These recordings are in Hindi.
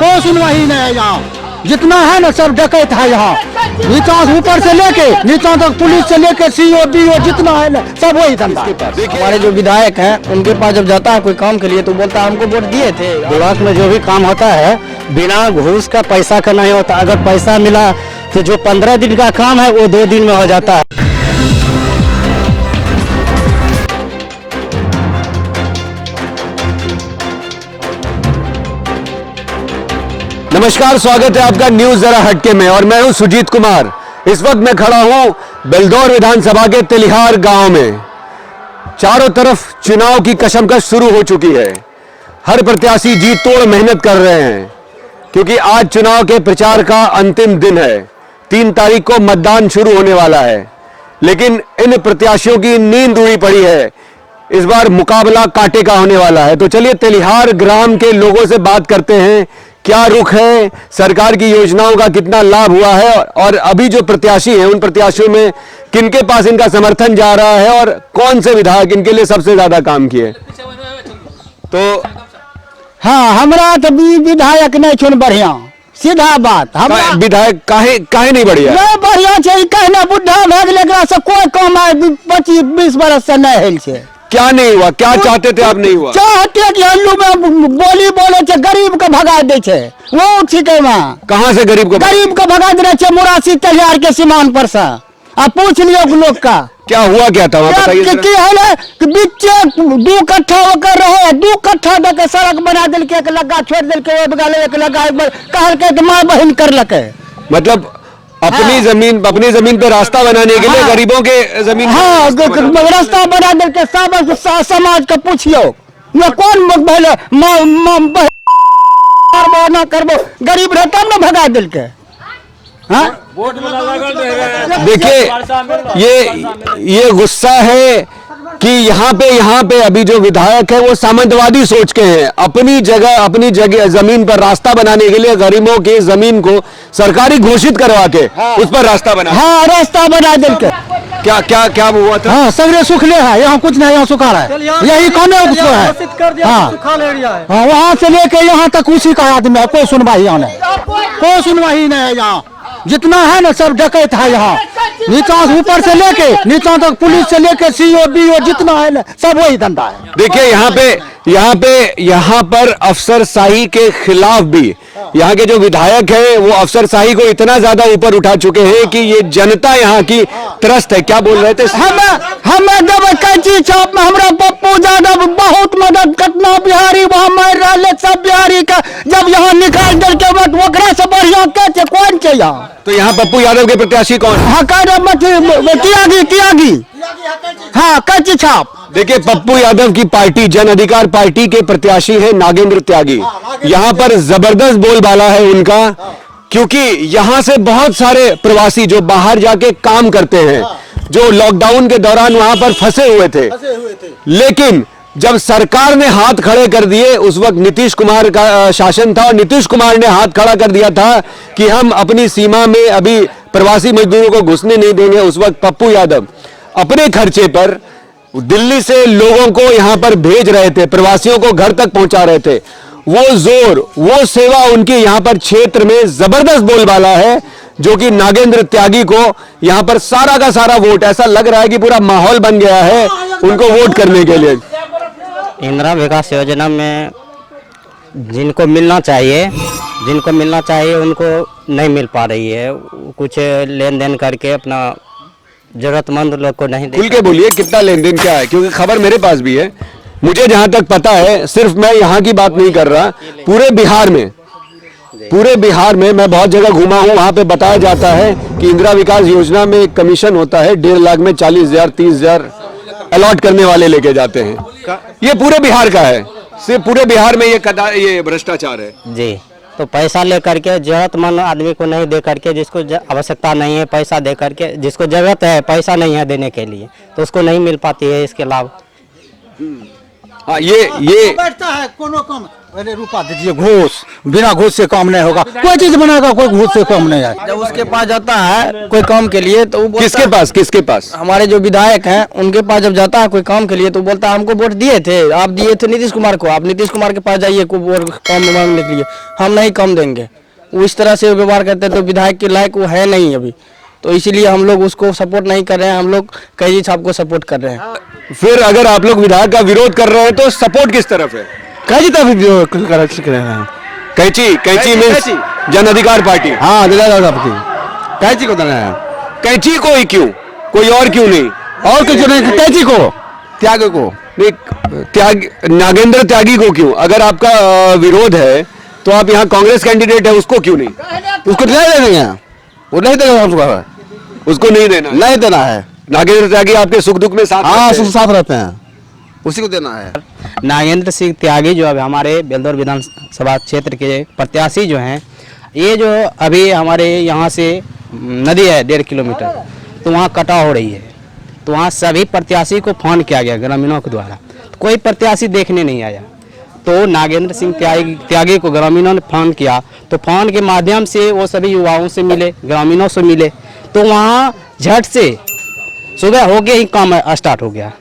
कोई सुनवाई नहीं है यहाँ। जितना है ना सब डकैत है यहाँ, नीचा ऊपर से लेके नीचा तक, पुलिस से लेके सीओ बीओ जितना है ना सब वही धंधा। हमारे जो विधायक हैं उनके पास जब जाता है कोई काम के लिए तो बोलता है हमको वोट दिए थे। ब्लॉक में जो भी काम होता है बिना घूस का पैसा का नहीं होता। अगर पैसा मिला तो जो 15 दिन का काम है वो 2 दिन में हो जाता है। नमस्कार, स्वागत है आपका न्यूज जरा हटके में और मैं हूं सुजीत कुमार। इस वक्त मैं खड़ा हूं बेलदौर विधानसभा के तेलिहार गांव में। चारों तरफ चुनाव की कशमकश शुरू हो चुकी है। हर प्रत्याशी जी तोड़ मेहनत कर रहे हैं क्योंकि आज चुनाव के प्रचार का अंतिम दिन है। 3 तारीख को मतदान शुरू होने वाला है, लेकिन इन प्रत्याशियों की नींद उड़ी पड़ी है। इस बार मुकाबला कांटे का होने वाला है। तो चलिए तेलिहार ग्राम के लोगों से बात करते हैं, क्या रुख है, सरकार की योजनाओं का कितना लाभ हुआ है और अभी जो प्रत्याशी हैं उन प्रत्याशियों में किनके पास इनका समर्थन जा रहा है और कौन से विधायक इनके लिए सबसे ज्यादा काम किए। तो हाँ, हमरा तो विधायक नहीं चुन बढ़िया, सीधा बात। हमरा विधायक काहे नहीं बढ़िया? नहीं बढ़िया छे, कहना बुढ़ा भए गेलै, एकरा से कोई काम 25-20 बरस से नहीं हेल छे। क्या नहीं हुआ? क्या चाहते थे आप नहीं हुआ? चाहते कि हल्लू में बोली बोले छे, गरीब के भगा दे छे। वो छिके में कहां से गरीब को भगा दे छे? मुरासी तेलिहार के सीमान पर से आप पूछ लियो लोग का क्या हुआ, क्या था वहां बताइए। की है कि बीचे 2 कट्ठा होकर रहे, 2 कट्ठा देके सड़क बना दिल के, एक लग्गा छोड़ दिल के, एक लग्गा कहल के माँ बहन कर लके। मतलब अपनी जमीन पे रास्ता बनाने के लिए गरीबों के जमीन, हाँ, रास्ता बना दिल के। सब समाज का पूछियो मैं कौन ना करबो, गरीब रहे तब ना भगा दिल के। देखिए ये गुस्सा है कि यहाँ पे अभी जो विधायक है वो सामंतवादी सोच के हैं। अपनी जगह जमीन पर रास्ता बनाने के लिए गरीबों की जमीन को सरकारी घोषित करवा के उस पर रास्ता बना, हाँ रास्ता बना दिल के। क्या हुआ था? हाँ, सगरे सुखले है, यहाँ कुछ नहीं, यहाँ सुखा रहा है, यही कौन है। हाँ, वहाँ से लेके यहाँ तक उसी का आदमी है, कोई सुनवाई यहाँ नहीं, कोई सुनवाई नहीं है यहाँ। जितना है ना सब डकैत है यहाँ, नीचा ऊपर से लेके नीचा तक, पुलिस से लेके सीओ बीओ जितना है ना सब वही धंधा है। देखिए यहाँ पर अफसरशाही के खिलाफ भी यहाँ के जो विधायक हैं वो अफसरशाही को इतना ज्यादा ऊपर उठा चुके हैं कि ये जनता यहाँ की त्रस्त है। क्या बोल रहे थे? हमें जब कैंची छाप में हमरा पप्पू यादव बहुत मदद करना, बिहारी वहाँ मर रहे सब बिहारी का, जब यहाँ निकाल दल के बाद ओकरा से बढ़िया के कौन के यहाँ। तो यहाँ पप्पू यादव के प्रत्याशी कौन? हाँ, त्यागी, हाँ कैंची छाप। देखिए पप्पू यादव की पार्टी जन अधिकार पार्टी के प्रत्याशी है नागेंद्र त्यागी। यहाँ पर जबरदस्त बोलबाला है उनका, क्योंकि यहाँ से बहुत सारे प्रवासी जो बाहर जाके काम करते हैं, जो लॉकडाउन के दौरान वहां पर फंसे हुए थे, लेकिन जब सरकार ने हाथ खड़े कर दिए, उस वक्त नीतीश कुमार का शासन था और नीतीश कुमार ने हाथ खड़ा कर दिया था कि हम अपनी सीमा में अभी प्रवासी मजदूरों को घुसने नहीं देंगे। उस वक्त पप्पू यादव अपने खर्चे पर दिल्ली से लोगों को यहां पर भेज रहे थे, प्रवासियों को घर तक पहुंचा रहे थे। वो जोर, वो सेवा उनकी यहां पर क्षेत्र में जबरदस्त बोलबाला है, जो कि नागेंद्र त्यागी को यहां पर सारा का सारा वोट, ऐसा लग रहा है कि पूरा माहौल बन गया है उनको वोट करने के लिए। इंदिरा विकास योजना में जिनको मिलना चाहिए उनको नहीं मिल पा रही है। कुछ लेन देन करके अपना जरूरतमंद लोग को नहीं। खुल के बोलिए कितना लेन देन क्या है, क्योंकि खबर मेरे पास भी है। मुझे जहां तक पता है, सिर्फ मैं यहाँ की बात नहीं कर रहा, पूरे बिहार में मैं बहुत जगह घूमा हूँ, वहां पे बताया जाता है कि इंदिरा विकास योजना में एक कमीशन होता है 1.5 लाख में 40,000 30,000 अलॉट करने वाले लेके जाते हैं। ये पूरे बिहार का है, सिर्फ पूरे बिहार में ये भ्रष्टाचार है जी। तो पैसा लेकर के जरूरतमंद आदमी को नहीं दे करके, जिसको आवश्यकता नहीं है पैसा दे करके, जिसको जरूरत है पैसा नहीं है देने के लिए, तो उसको नहीं मिल पाती है इसके लाभ। हाँ, ये बैठता है कोनो काम, अरे रुपा दीजिए, घूस, बिना घूस से काम नहीं होगा, कोई चीज बनाएगा कोई घूस से काम नहीं है। जब उसके पास जाता है कोई काम के लिए तो वो किसके पास? हमारे जो विधायक हैं उनके पास जब जाता है कोई काम के लिए तो बोलता है हमको वोट दिए थे, आप दिए थे नीतीश कुमार को, आप नीतीश कुमार के पास जाइए कोई वोट काम मांगने के लिए, हम नहीं कम देंगे। वो इस तरह से व्यवहार करते हैं, तो विधायक के लायक वो है नहीं अभी, तो इसीलिए हम लोग उसको सपोर्ट नहीं कर रहे हैं, हम लोग कैजी साहब को सपोर्ट कर रहे हैं। फिर अगर आप लोग विधायक का विरोध कर रहे हैं तो सपोर्ट किस तरफ है? कैसी तरह कैची मीन्स जन अधिकार पार्टी। हाँ कैची को देना है, कैची को ही क्यों, कोई और क्यों नहीं? और कुछ नहीं, कैची को, त्याग को नहीं, नागेंद्र त्यागी को क्यों? अगर आपका विरोध है तो आप यहाँ कांग्रेस कैंडिडेट है, उसको क्यों नहीं? उसको नहीं देंगे, वो नहीं देगा, उसको नहीं देना, नहीं देना है। नागेंद्र त्यागी आपके सुख दुख में साथ हाँ रहते हैं। साथ रहते हैं, उसी को देना है। नागेंद्र सिंह त्यागी जो अब हमारे बेलदौर विधानसभा क्षेत्र के प्रत्याशी जो हैं, ये जो अभी हमारे यहाँ से नदी है 1.5 किलोमीटर, तो वहाँ कटाव हो रही है, तो वहाँ सभी प्रत्याशी को फोन किया गया ग्रामीणों के द्वारा, कोई प्रत्याशी देखने नहीं आया। तो नागेंद्र सिंह त्यागी को ग्रामीणों ने फोन किया, तो फोन के माध्यम से वो सभी युवाओं से मिले, ग्रामीणों से मिले, तो वहाँ झट से सुबह हो गया ही काम स्टार्ट हो गया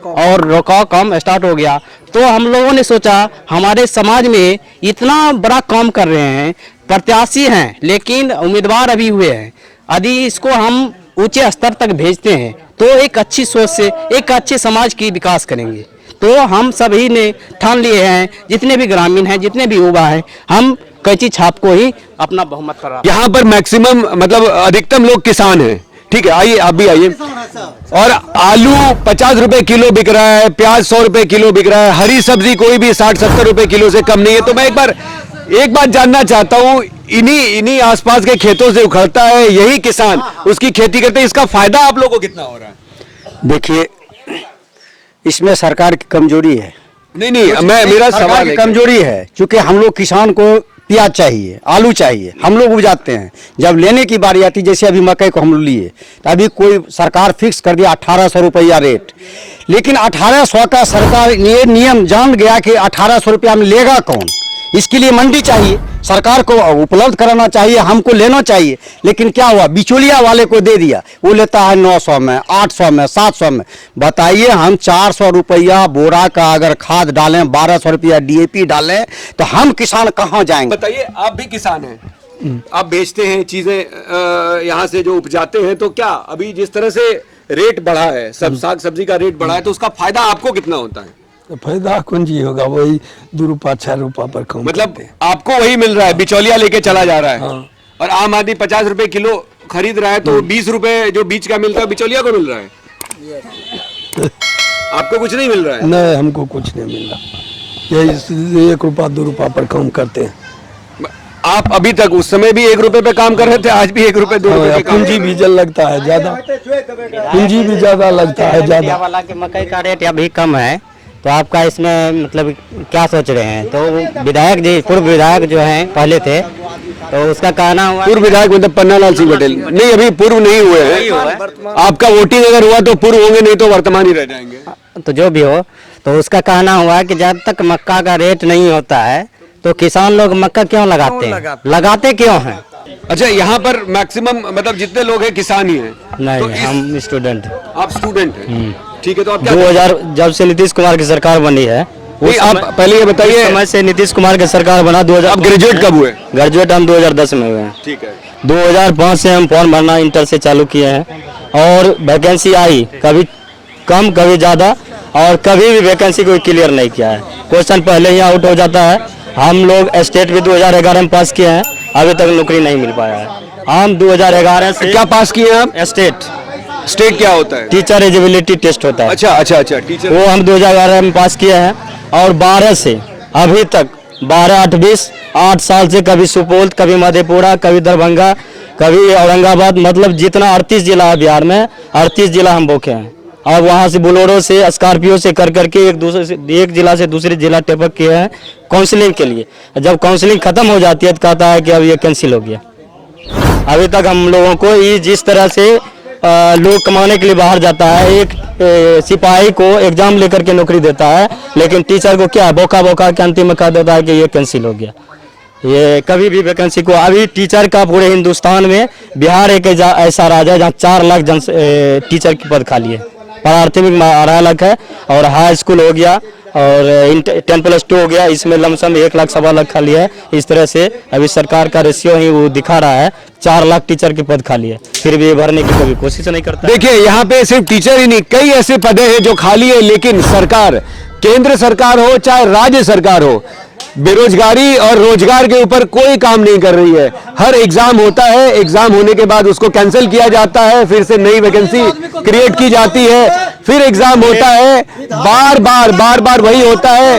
और रोकाव काम स्टार्ट हो गया। तो हम लोगों ने सोचा हमारे समाज में इतना बड़ा काम कर रहे हैं, प्रत्याशी हैं लेकिन उम्मीदवार अभी हुए हैं, यदि इसको हम ऊंचे स्तर तक भेजते हैं तो एक अच्छी सोच से एक अच्छे समाज की विकास करेंगे। तो हम सभी ने ठान लिए हैं, जितने भी ग्रामीण हैं, जितने भी युवा हैं, हम कैची छाप को ही अपना बहुमत कर रहा है। यहाँ पर मैक्सिमम मतलब अधिकतम लोग किसान हैं, ठीक है, आइए आप भी आइए। और आलू 50 रुपए किलो बिक रहा है, प्याज 100 रुपए किलो बिक रहा है, हरी सब्जी कोई भी 60-70 रुपए किलो से कम नहीं है। तो मैं एक बात जानना चाहता हूँ, इन्हीं आसपास के खेतों से उखड़ता है यही किसान, उसकी खेती करते हैं, इसका फायदा आप लोगों को कितना हो रहा है? देखिए, इसमें सरकार की कमजोरी है। नहीं, मेरा सवाल है, कमजोरी है, क्योंकि हम लोग किसान को प्याज चाहिए, आलू चाहिए, हम लोग उपजाते हैं, जब लेने की बारी आती, जैसे अभी मकई को हम लिए, तो अभी कोई सरकार फिक्स कर दिया 1800 रुपया रेट, लेकिन 1800 का सरकार ये नियम जान गया कि 1800 रुपया में लेगा कौन, इसके लिए मंडी चाहिए, सरकार को उपलब्ध कराना चाहिए, हमको लेना चाहिए। लेकिन क्या हुआ, बिचौलिया वाले को दे दिया, वो लेता है 900 में, 800 में, 700 में। बताइए, हम 400 रुपया बोरा का अगर खाद डालें, 1200 रुपया DAP डालें, तो हम किसान कहाँ जाएंगे? बताइए, आप भी किसान हैं, आप बेचते हैं चीजें यहाँ से जो उपजाते हैं, तो क्या अभी जिस तरह से रेट बढ़ा है, सब साग सब्जी का रेट बढ़ा है, तो उसका फायदा आपको कितना होता है? तो फायदा कौन जी होगा, वही 2 रुपया 6 रुपया पर कम, मतलब आपको वही मिल रहा है, बिचौलिया लेके चला जा रहा है। हाँ। और आम आदमी 50 रुपए किलो खरीद रहा है, तो 20 रुपए जो बीच का मिलता है बिचौलिया को मिल रहा है। आपको कुछ नहीं मिल रहा है? नहीं, हमको कुछ नहीं मिल रहा, यही 1 रुपया 2 रुपया पर कम करते हैं। आप अभी तक उस समय भी 1 रुपए पे काम कर रहे थे, आज भी 1 रुपए 2 रुपए पूंजी भी जल लगता है ज्यादा, पूंजी भी ज्यादा लगता है ज्यादा। वाला के मकई का रेट अभी कम है, तो आपका इसमें मतलब क्या सोच रहे हैं? तो विधायक जी, पूर्व विधायक जो हैं पहले थे, तो उसका कहना हुआ, पूर्व विधायक मतलब पन्नालाल सिंह पटेल, नहीं अभी पूर्व नहीं हुए हैं, आपका वोटिंग अगर हुआ तो पूर्व होंगे, नहीं तो वर्तमान ही रह जाएंगे। तो जो भी हो, तो उसका कहना हुआ कि जब तक मक्का का रेट नहीं होता है तो किसान लोग मक्का क्यों लगाते हैं, लगाते क्यों हैं? अच्छा, यहाँ पर मैक्सिमम मतलब जितने लोग हैं किसान ही हैं? नहीं, तो हम स्टूडेंट। आप स्टूडेंट हैं, ठीक है, तो आप क्या 2000 जब से नीतीश कुमार की सरकार बनी है, नहीं, आप पहले ये बताइए, समय से नीतीश कुमार की सरकार बना 2000। आप ग्रेजुएट कब हुए? ग्रेजुएट हम 2010 में हुए हैं, ठीक है। 2005 से हम फॉर्म भरना इंटर से चालू किए हैं, और वैकेंसी आई कभी कम कभी ज़्यादा, और कभी भी वैकेंसी कोई क्लियर नहीं किया है, क्वेश्चन पहले ही आउट हो जाता है। हम लोग स्टेट भी 2011 में पास किए हैं, अभी तक नौकरी नहीं मिल पाया है। हम 2011 से क्या पास किए हैं आप? स्टेट क्या होता है? टीचर एलिजिबिलिटी टेस्ट होता है। अच्छा, टीचर, वो हम 2011 में पास किए हैं, और 12 से अभी तक 12, 8, 20, 8 साल से कभी सुपौल, कभी मधेपुरा, कभी दरभंगा, कभी औरंगाबाद, मतलब जितना 38 जिला है बिहार में, 38 जिला हम बोके हैं। और वहाँ से बोलेरो से, स्कॉर्पियो से कर करके एक जिला से दूसरे जिला टेपक किए हैं काउंसलिंग के लिए। जब काउंसलिंग खत्म हो जाती है तो कहता है कि अब ये कैंसिल हो गया। अभी तक हम लोगों को ये जिस तरह से लोग कमाने के लिए बाहर जाता है। एक सिपाही को एग्जाम लेकर के नौकरी देता है, लेकिन टीचर को क्या बोका बोका के अंतिम में कह देता है कि ये कैंसिल हो गया। ये कभी भी वैकेंसी को, अभी टीचर का पूरे हिंदुस्तान में बिहार एक ऐसा राज्य है जहाँ 4 लाख टीचर की पद खाली है। प्राथमिक 18 लाख है और हाई स्कूल हो गया और 10+2 हो गया, इसमें लमसम 1 लाख 1.25 लाख खाली है। इस तरह से अभी सरकार का रेशियो ही वो दिखा रहा है, 4 लाख टीचर के पद खाली है, फिर भी ये भरने की कभी कोशिश नहीं करता। देखिए यहाँ पे सिर्फ टीचर ही नहीं, कई ऐसे पद हैं जो खाली है, लेकिन सरकार, केंद्र सरकार हो चाहे राज्य सरकार हो, बेरोजगारी और रोजगार के ऊपर कोई काम नहीं कर रही है। हर एग्जाम होता है, एग्जाम होने के बाद उसको कैंसिल किया जाता है, फिर से नई वैकेंसी क्रिएट की जाती है, फिर एग्जाम होता है, बार बार वही होता है।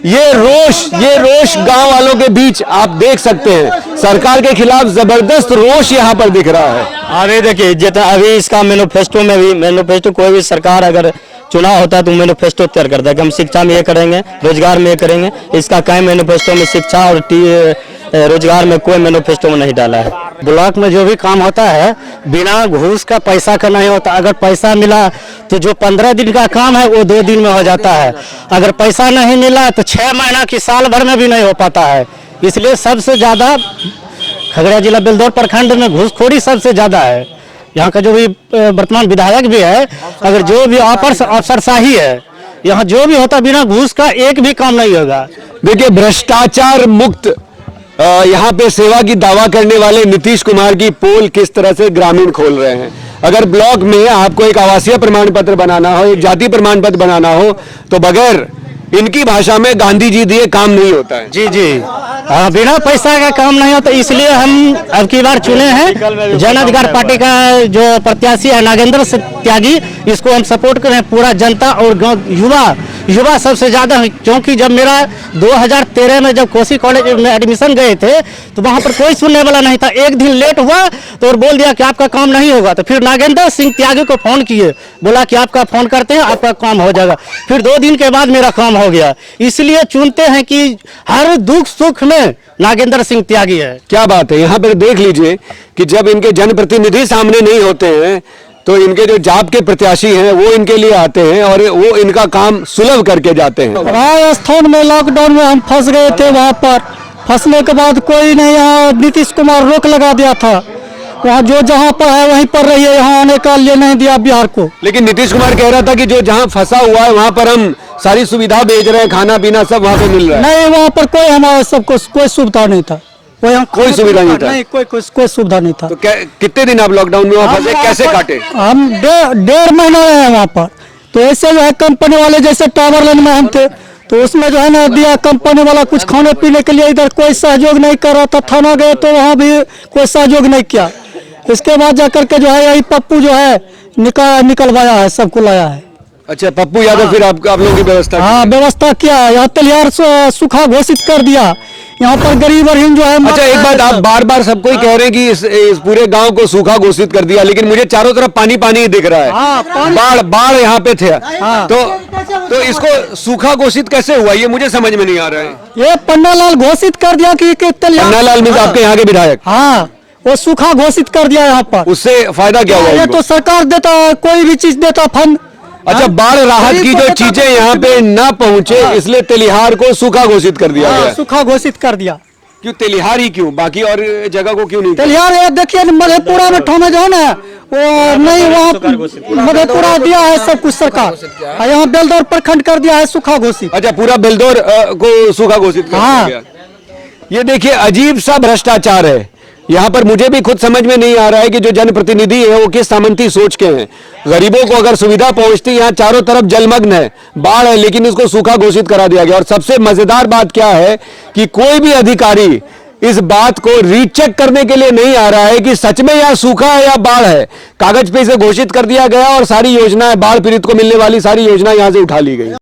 ये रोष गांव वालों के बीच आप देख सकते हैं, सरकार के खिलाफ जबरदस्त रोष यहाँ पर दिख रहा है। अभी देखिए जितना अभी इसका मैनिफेस्टो में भी, मैनिफेस्टो कोई भी सरकार अगर चुनाव होता है तो मैनिफेस्टो तैयार करता है कि हम शिक्षा में ये करेंगे, रोजगार में ये करेंगे। इसका कई मैनिफेस्टो में शिक्षा और रोजगार में कोई मैनिफेस्टो में नहीं डाला है। ब्लॉक में जो भी काम होता है बिना घूस का पैसा का नहीं होता। अगर पैसा मिला तो जो 15 दिन का काम है वो 2 दिन में हो जाता है। अगर पैसा नहीं मिला तो 6 महीना की साल भर में भी नहीं हो पाता है। इसलिए सबसे ज्यादा खगड़िया जिला बेलदौर प्रखंड में घूसखोरी सबसे ज्यादा है। यहाँ का जो भी वर्तमान विधायक भी है, अगर जो भी अफसरशाही है, यहाँ जो भी होता बिना घूस का एक भी काम नहीं होगा। देखिए भ्रष्टाचार मुक्त यहाँ पे सेवा की दावा करने वाले नीतीश कुमार की पोल किस तरह से ग्रामीण खोल रहे हैं। अगर ब्लॉक में आपको एक आवासीय प्रमाण पत्र बनाना हो, एक जाति प्रमाण पत्र बनाना हो, तो बगैर इनकी भाषा में गांधी जी दिए काम नहीं होता है। जी जी, बिना पैसा का काम नहीं होता। इसलिए हम अब की बार चुने हैं जन अधिकार पार्टी का जो प्रत्याशी है नागेंद्र त्यागी, इसको हम सपोर्ट करें। पूरा जनता और युवा सबसे ज्यादा है, क्योंकि जब मेरा 2013 में जब कोसी कॉलेज में एडमिशन गए थे तो वहां पर कोई सुनने वाला नहीं था। एक दिन लेट हुआ तो और बोल दिया कि आपका काम नहीं होगा। तो फिर नागेंद्र सिंह त्यागी को फोन किए, बोला कि आपका फोन करते हैं, आपका काम हो जाएगा। फिर 2 दिन के बाद मेरा काम हो गया। इसलिए चुनते हैं कि हर दुख सुख में नागेंद्र सिंह त्यागी है। क्या बात है। यहाँ पर देख लीजिए कि जब इनके जनप्रतिनिधि सामने नहीं होते हैं तो इनके जो जाप के प्रत्याशी हैं वो इनके लिए आते हैं और वो इनका काम सुलभ करके जाते हैं। राजस्थान में लॉकडाउन में हम फंस गए थे, वहाँ पर फंसने के बाद कोई नहीं, यहाँ नीतीश कुमार रोक लगा दिया था। वहाँ जो जहाँ पर है वहीं पर रहिए, यहाँ आने का लिए नहीं दिया बिहार को। लेकिन नीतीश कुमार कह रहा था कि जो जहाँ फंसा हुआ है वहाँ पर हम सारी सुविधा भेज रहे हैं, खाना पीना सब वहाँ पे मिल रहा है। नहीं, वहाँ पर कोई हमारा सबको कोई सुविधा नहीं था। कोई सुविधा नहीं था। नहीं, कोई सुविधा नहीं था। तो कितने दिन आप लॉकडाउन में वहाँ फंसे, कैसे काटे? हम 1.5 महीना रहे हैं वहाँ पर। तो ऐसे जो है कंपनी वाले जैसे टावर लाइन में हम थे तो उसमें जो है ना दिया कंपनी वाला कुछ खाने पीने के लिए, इधर कोई सहयोग नहीं कर रहा था। थाना गए तो वहाँ भी कोई सहयोग नहीं किया। इसके बाद जाकर के जो है यही पप्पू जो है निकलवाया है, सबको लाया है। अच्छा, पप्पू यादव फिर आप लोगों की व्यवस्था? हाँ, व्यवस्था किया है। यहाँ तलियार सूखा घोषित कर दिया। यहाँ पर गरीब और हिंदू जो है। अच्छा, एक बात, आप बार सबको ही कह रहे हैं कि इस पूरे गांव को सूखा घोषित कर दिया, लेकिन मुझे चारों तरफ पानी ही दिख रहा है। बाढ़ यहाँ पे थे। तो इसको सूखा घोषित कैसे हुआ, ये मुझे समझ में नहीं आ रहा है। ये पन्नालाल घोषित कर दिया कि पन्नालाल में आपके यहाँ के विधायक, हाँ, वो सूखा घोषित कर दिया यहाँ पर। उससे फायदा क्या हुआ? ये तो सरकार देता है, कोई भी चीज देता फंड। अच्छा, बाढ़ राहत की जो चीजें यहाँ पे ना पहुँचे इसलिए तेलिहार को सूखा घोषित कर दिया गया। सूखा घोषित कर दिया। क्यों तेलिहार ही क्यों, बाकी और जगह को क्यों नहीं? तेलिहार ये देखिए मधेपुरा में ठाणे जो है ना वो नहीं, वहाँ मधेपुरा दिया है सब कुछ सरकार। यहाँ बेलदौर प्रखंड कर दिया है सूखा घोषित। अच्छा, पूरा बेलदौर को सूखा घोषित कर दिया गया। ये देखिए अजीब सा भ्रष्टाचार है यहाँ पर। मुझे भी खुद समझ में नहीं आ रहा है कि जो जनप्रतिनिधि है वो किस सामंती सोच के हैं। गरीबों को अगर सुविधा पहुंचती, यहाँ चारों तरफ जलमग्न है, बाढ़ है, लेकिन इसको सूखा घोषित करा दिया गया। और सबसे मजेदार बात क्या है कि कोई भी अधिकारी इस बात को रीचेक करने के लिए नहीं आ रहा है कि सच में यहाँ सूखा है या बाढ़ है। कागज पे इसे घोषित कर दिया गया और सारी योजनाएं, बाढ़ पीड़ित को मिलने वाली सारी योजनाएं यहाँ से उठा ली गई।